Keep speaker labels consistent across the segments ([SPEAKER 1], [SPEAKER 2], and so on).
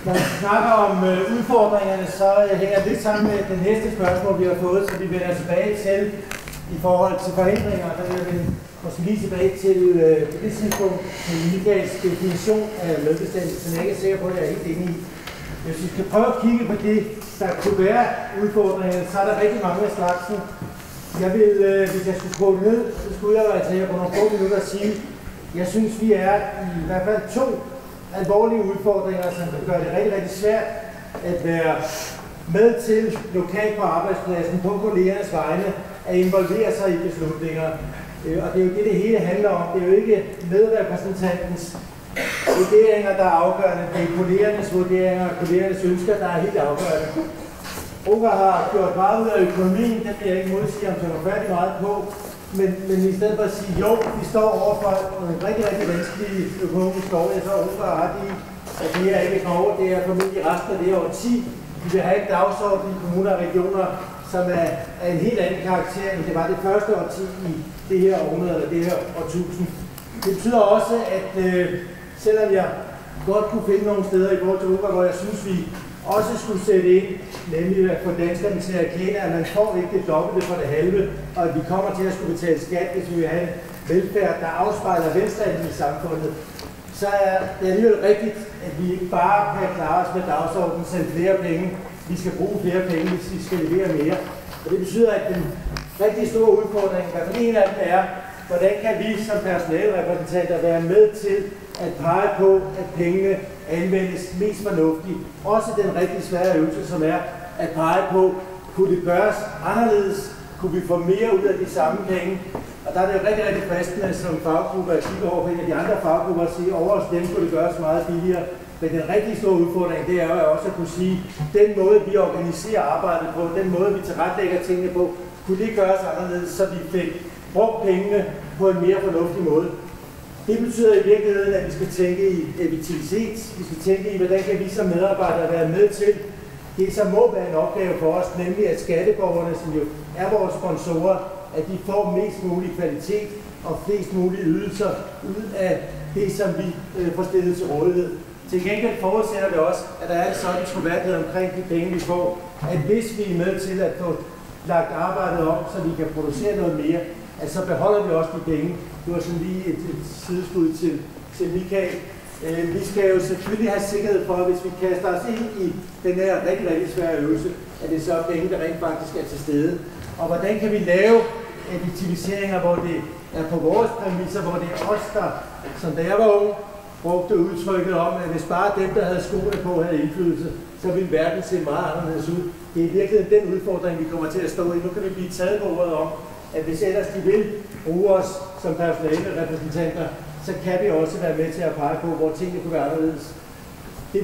[SPEAKER 1] Når vi snakker om udfordringerne, så hænger det lidt sammen med det næste spørgsmål, vi har fået, så vi vender tilbage til i forhold til forhindringer. Der vil vi måske lige tilbage til det tidspunkt, til Michaels definition af medbestemmelse, som jeg ikke er sikker på, at jeg er helt enig i. Hvis vi skal prøve at kigge på det, der kunne være udfordringer, så er der rigtig mange af slagsen. Jeg vil, hvis jeg skulle gå ned, så skulle jeg altså her på nogle få minutter at sige, jeg synes, vi er i hvert fald 2 alvorlige udfordringer, som kan gøre det rigtig, rigtig svært at være med til lokalt på arbejdspladsen, på kollegernes vegne, at involvere sig i beslutninger. Og det er jo det hele handler om. Det er jo ikke medrepræsentantens vurderinger, der er afgørende. Det er kollegernes vurderinger og kollegernes ønsker, der er helt afgørende. Oger har gjort meget ud af økonomien, det vil jeg ikke modsige, om jeg var færdig meget på. Men i stedet for at sige, jo, vi står overfor nogle rigtig, rigtig vanskelige økonomiske år. Jeg så Oger har ret i, at det er ikke over, det er formentlig resten af det her årti. Vi vil have en dagsorden i kommuner og regioner, som er af en helt anden karakter, end det var det første årti i det her århundrede, eller det her årtusind. Det betyder også, at selvom jeg godt kunne finde nogle steder i forhold til Oger, hvor jeg synes, vi også skulle sætte ind, nemlig at få danskerne til at erkende, at man får ikke det dobbelte for det halve, og at vi kommer til at skulle betale skat, hvis vi vil have en velfærd, der afspejler velstanden i samfundet, så er det alligevel rigtigt, at vi ikke bare kan klare os med dagsordenen, sende flere penge. Vi skal bruge flere penge, hvis vi skal levere mere. Og det betyder, at den rigtig store udfordring, i hvert fald en af dem er, hvordan kan vi som personalerepræsentanter være med til at pege på, at pengene anvendes mest fornuftigt. Også den rigtig svære øvelse, som er at pege på, kunne det gøres anderledes? Kunne vi få mere ud af de samme penge? Og der er det rigtig, rigtig fristende som faggruppe at kigge over på en af de andre faggrupper og sige, over os dem kunne det gøres meget billigere. Men den rigtig store udfordring, det er jo også at kunne sige, den måde vi organiserer arbejdet på, den måde vi tilrettelægger tingene på, kunne det gøres anderledes, så vi fik brugt pengene på en mere fornuftig måde. Det betyder i virkeligheden, at vi skal tænke i effektivitet, vi skal tænke i, hvordan kan vi som medarbejdere være med til det, som må være en opgave for os, nemlig at skatteborgerne, som jo er vores sponsorer, at de får mest mulig kvalitet og flest mulige ydelser ud af det, som vi får stillet til rådighed. Til gengæld forudsætter det også, at der er en sådan troværdighed omkring de penge, vi får, at hvis vi er med til at få lagt arbejdet op, så vi kan producere noget mere, at så beholder vi også de penge. Det var sådan lige et sideskud til Michael. Vi skal jo selvfølgelig have sikkerhed for, at hvis vi kaster os ind i den her rigtig, rigtig svære øvelse, at det så er penge, der rent faktisk er til stede. Og hvordan kan vi lave effektiviseringer, hvor det er på vores præmisser, hvor det er os, der, som da jeg var ung, brugte udtrykket om, at hvis bare dem, der havde skoene på, havde indflydelse, så ville verden se meget anderledes ud. Det er i virkeligheden den udfordring, vi kommer til at stå i. Nu kan vi blive taget på ordet om, at hvis ellers de vil bruge os som personalerepræsentanter, så kan vi også være med til at pege på, hvor tingene kunne være anderledes. Det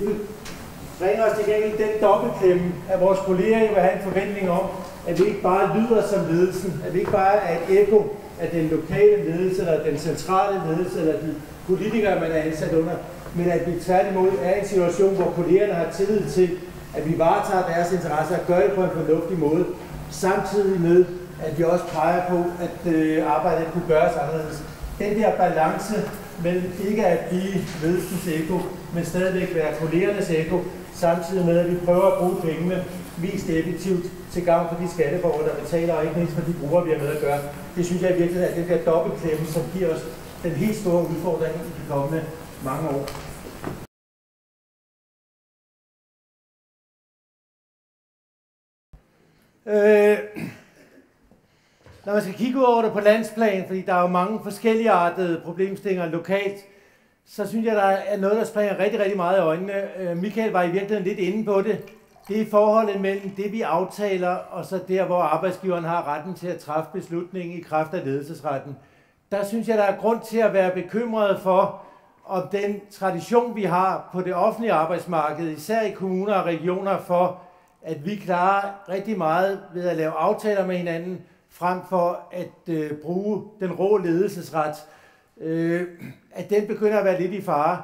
[SPEAKER 1] bringer os til gengæld den dobbeltklemme, at vores kolleger vil have en forventning om, at vi ikke bare lyder som ledelsen, at vi ikke bare er et ekko af den lokale ledelse, eller den centrale ledelse, eller de politikere, man er ansat under, men at vi tværtimod er i en situation, hvor kollegerne har tillid til, at vi varetager deres interesser og gør det på en fornuftig måde, samtidig med, at vi også peger på, at arbejdet kunne gøres anderledes. Den der balance mellem ikke at blive ledelsens ekko, men stadigvæk være kollegernes ekko, samtidig med, at vi prøver at bruge pengene mest effektivt til gavn for de skatteborgere, der betaler, og ikke mindst for de brugere, vi har med at gøre. Det synes jeg virkelig er den der dobbeltklemme, som giver os den helt store udfordring i de kommende mange år. Når man skal kigge ud over det på landsplan, fordi der er jo mange forskellige artede problemstillinger lokalt, så synes jeg, der er noget, der springer rigtig, rigtig meget i øjnene. Michael var i virkeligheden lidt inde på det. Det er forholdet mellem det, vi aftaler, og så der, hvor arbejdsgiveren har retten til at træffe beslutningen i kraft af ledelsesretten. Der synes jeg, der er grund til at være bekymret for, om den tradition, vi har på det offentlige arbejdsmarked, især i kommuner og regioner, for at vi klarer rigtig meget ved at lave aftaler med hinanden, frem for at bruge den rå ledelsesret, at den begynder at være lidt i fare.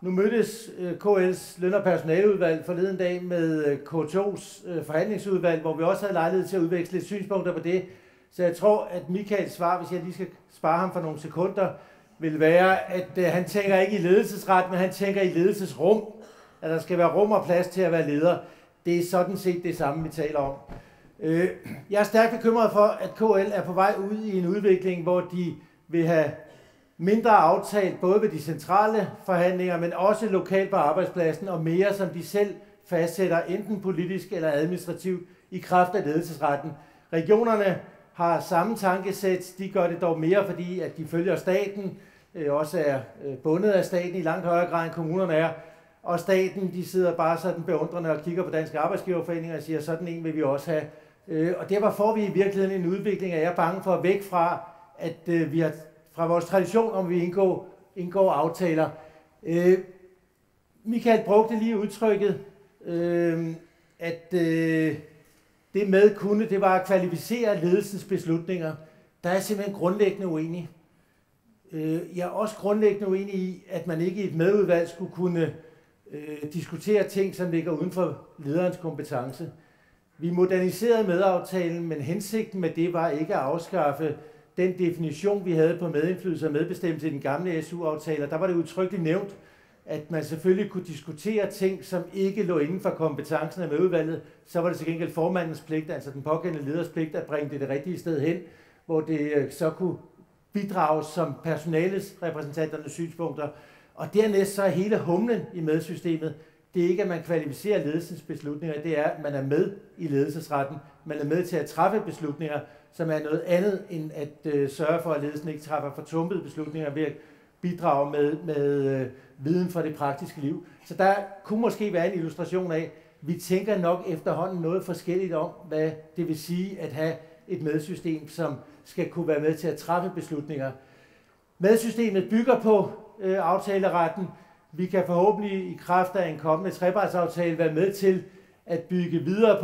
[SPEAKER 1] Nu mødtes KL's løn- og personaleudvalg forleden dag med K2's forhandlingsudvalg, hvor vi også havde lejlighed til at udveksle lidt synspunkter på det. Så jeg tror, at Michaels svar, hvis jeg lige skal spare ham for nogle sekunder, vil være, at han tænker ikke i ledelsesret, men han tænker i ledelsesrum. at der skal være rum og plads til at være leder. Det er sådan set det samme, vi taler om. Jeg er stærkt bekymret for, at KL er på vej ud i en udvikling, hvor de vil have mindre aftalt, både ved de centrale forhandlinger, men også lokalt på arbejdspladsen, og mere, som de selv fastsætter, enten politisk eller administrativt, i kraft af ledelsesretten. Regionerne har samme tankesæt, de gør det dog mere, fordi at de følger staten, også er bundet af staten i langt højere grad end kommunerne er, og staten, de sidder bare sådan beundrende og kigger på Dansk Arbejdsgiverforening og siger, sådan en vil vi også have. Og derfor får vi i virkeligheden en udvikling, og jeg er bange for at væk fra, at vi har fra vores tradition, om vi indgår aftaler. Michael brugte lige udtrykket, at det med kunne, det var at kvalificere ledelsens beslutninger. Der er simpelthen grundlæggende uenig. Jeg er også grundlæggende uenig i, at man ikke i et medudvalg skulle kunne diskutere ting, som ligger uden for lederens kompetence. Vi moderniserede medaftalen, men hensigten med det var ikke at afskaffe den definition, vi havde på medindflydelse og medbestemmelse i den gamle SU-aftale. Der var det udtrykkeligt nævnt, at man selvfølgelig kunne diskutere ting, som ikke lå inden for kompetencen af medudvalget. Så var det til gengæld formandens pligt, altså den pågældende leders pligt, at bringe det rigtige sted hen, hvor det så kunne bidrage som personales repræsentanternes synspunkter. Og dernæst så er hele humlen i medsystemet, det er ikke, at man kvalificerer ledelsens beslutninger, det er, at man er med i ledelsesretten. Man er med til at træffe beslutninger, som er noget andet end at sørge for, at ledelsen ikke træffer fortumpede beslutninger ved at bidrage med viden fra det praktiske liv. Så der kunne måske være en illustration af, vi tænker nok efterhånden noget forskelligt om, hvad det vil sige at have et medsystem, som skal kunne være med til at træffe beslutninger. Medsystemet bygger på aftaleretten. Vi kan forhåbentlig i kraft af en kommende trepartsaftale være med til at bygge videre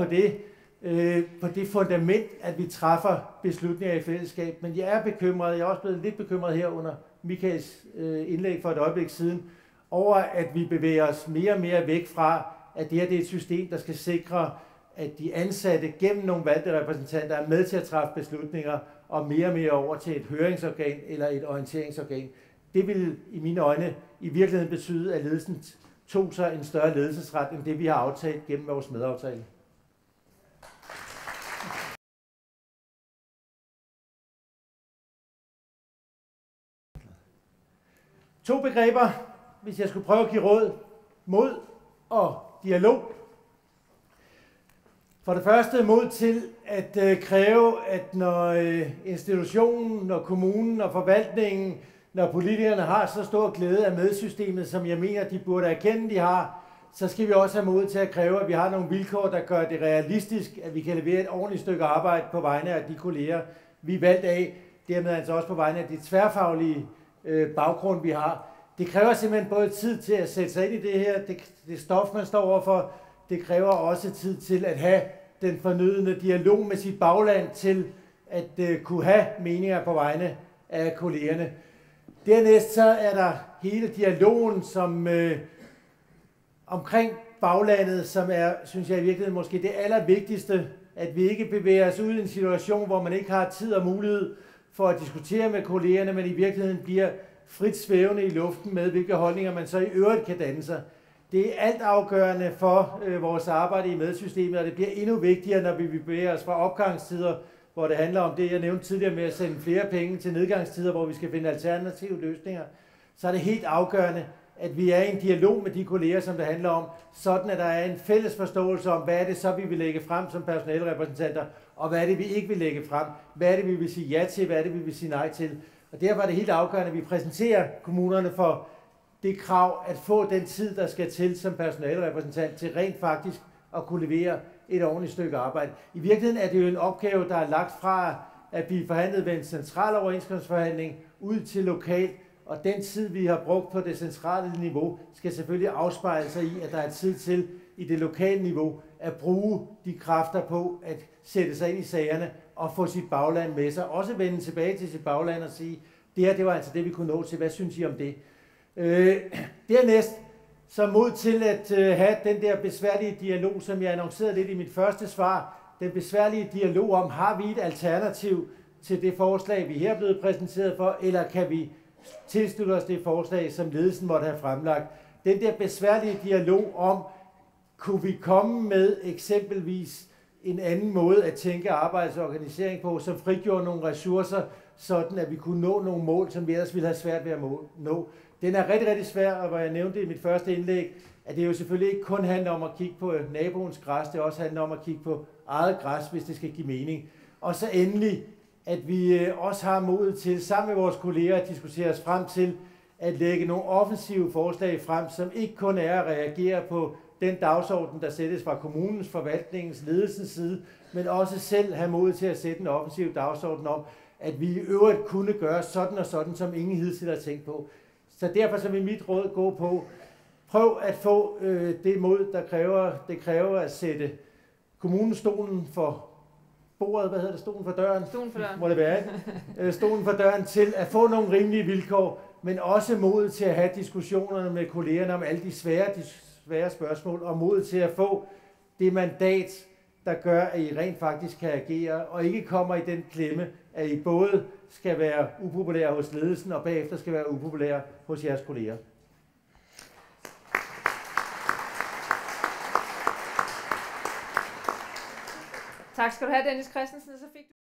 [SPEAKER 1] på det fundament, at vi træffer beslutninger i fællesskab. Men jeg er bekymret, jeg er også blevet lidt bekymret her under Michaels indlæg for et øjeblik siden, over at vi bevæger os mere og mere væk fra, at det her det er et system, der skal sikre, at de ansatte gennem nogle valgte repræsentanter er med til at træffe beslutninger, og mere over til et høringsorgan eller et orienteringsorgan. Det vil i mine øjne i virkeligheden betyde, at ledelsen tog sig en større ledelsesret, end det vi har aftalt gennem vores medaftale. To begreber, hvis jeg skulle prøve at give råd: mod og dialog. For det første mod til at kræve, at når institutionen, når kommunen og forvaltningen, når politikerne har så stor glæde af medsystemet, som jeg mener, de burde erkende, de har, så skal vi også have mod til at kræve, at vi har nogle vilkår, der gør det realistisk, at vi kan levere et ordentligt stykke arbejde på vegne af de kolleger, vi er valgt af, dermed altså også på vegne af de tværfaglige baggrund, vi har. Det kræver simpelthen både tid til at sætte sig ind i det her, det stof, man står overfor. Det kræver også tid til at have den fornødne dialog med sit bagland til at kunne have meninger på vegne af kollegerne. Dernæst så er der hele dialogen som omkring baglandet, som er, synes jeg i virkeligheden måske det allervigtigste, at vi ikke bevæger os ud i en situation, hvor man ikke har tid og mulighed for at diskutere med kollegerne, men i virkeligheden bliver frit svævende i luften med, hvilke holdninger man så i øvrigt kan danne sig. Det er alt afgørende for vores arbejde i medsystemet, og det bliver endnu vigtigere, når vi bevæger os fra opgangstider, hvor det handler om det, jeg nævnte tidligere med at sende flere penge, til nedgangstider, hvor vi skal finde alternative løsninger. Så er det helt afgørende, at vi er i en dialog med de kolleger, som det handler om, sådan at der er en fælles forståelse om, hvad er det så, vi vil lægge frem som personalerepræsentanter, og hvad er det, vi ikke vil lægge frem, hvad er det, vi vil sige ja til, hvad er det, vi vil sige nej til. Og derfor er det helt afgørende, at vi præsenterer kommunerne for det krav at få den tid, der skal til som personalerepræsentant til rent faktisk at kunne levere et ordentligt stykke arbejde. I virkeligheden er det jo en opgave, der er lagt fra at blive forhandlet ved en central overenskomstforhandling ud til lokalt, og den tid, vi har brugt på det centrale niveau, skal selvfølgelig afspejle sig i, at der er tid til i det lokale niveau at bruge de kræfter på at sætte sig ind i sagerne og få sit bagland med sig. Også vende tilbage til sit bagland og sige, det her, det var altså det, vi kunne nå til. Hvad synes I om det? Dernæst så mod til at have den der besværlige dialog, som jeg annoncerede lidt i mit første svar. Den besværlige dialog om, har vi et alternativ til det forslag, vi her er blevet præsenteret for, eller kan vi tilslutte os det forslag, som ledelsen måtte have fremlagt. den der besværlige dialog om, kunne vi komme med eksempelvis en anden måde at tænke arbejdsorganisering på, som frigjorde nogle ressourcer, sådan at vi kunne nå nogle mål, som vi ellers ville have svært ved at nå. Den er rigtig, rigtig svær, og hvor jeg nævnte i mit første indlæg, at det jo selvfølgelig ikke kun handler om at kigge på naboens græs, det også handler om at kigge på eget græs, hvis det skal give mening. Og så endelig, at vi også har modet til, sammen med vores kolleger, at diskutere os frem til at lægge nogle offensive forslag frem, som ikke kun er at reagere på den dagsorden, der sættes fra kommunens, forvaltningens, ledelsens side, men også selv have mod til at sætte en offensiv dagsorden om, at vi i øvrigt kunne gøre sådan og sådan, som ingen hidtil har tænkt på. Så derfor så vil mit råd gå på, prøv at få det mod, det kræver at sætte kommunens stolen for bordet, hvad hedder det, stolen for døren?
[SPEAKER 2] Stolen for døren.
[SPEAKER 1] Må det være, ikke? Stolen for døren til at få nogle rimelige vilkår, men også mod til at have diskussionerne med kollegerne om alle de svære spørgsmål, og mod til at få det mandat, der gør, at I rent faktisk kan agere, og ikke kommer i den klemme, at I både skal være upopulære hos ledelsen, og bagefter skal være upopulære hos jeres kolleger.
[SPEAKER 2] Tak skal du have, Dennis Christensen. Så fik du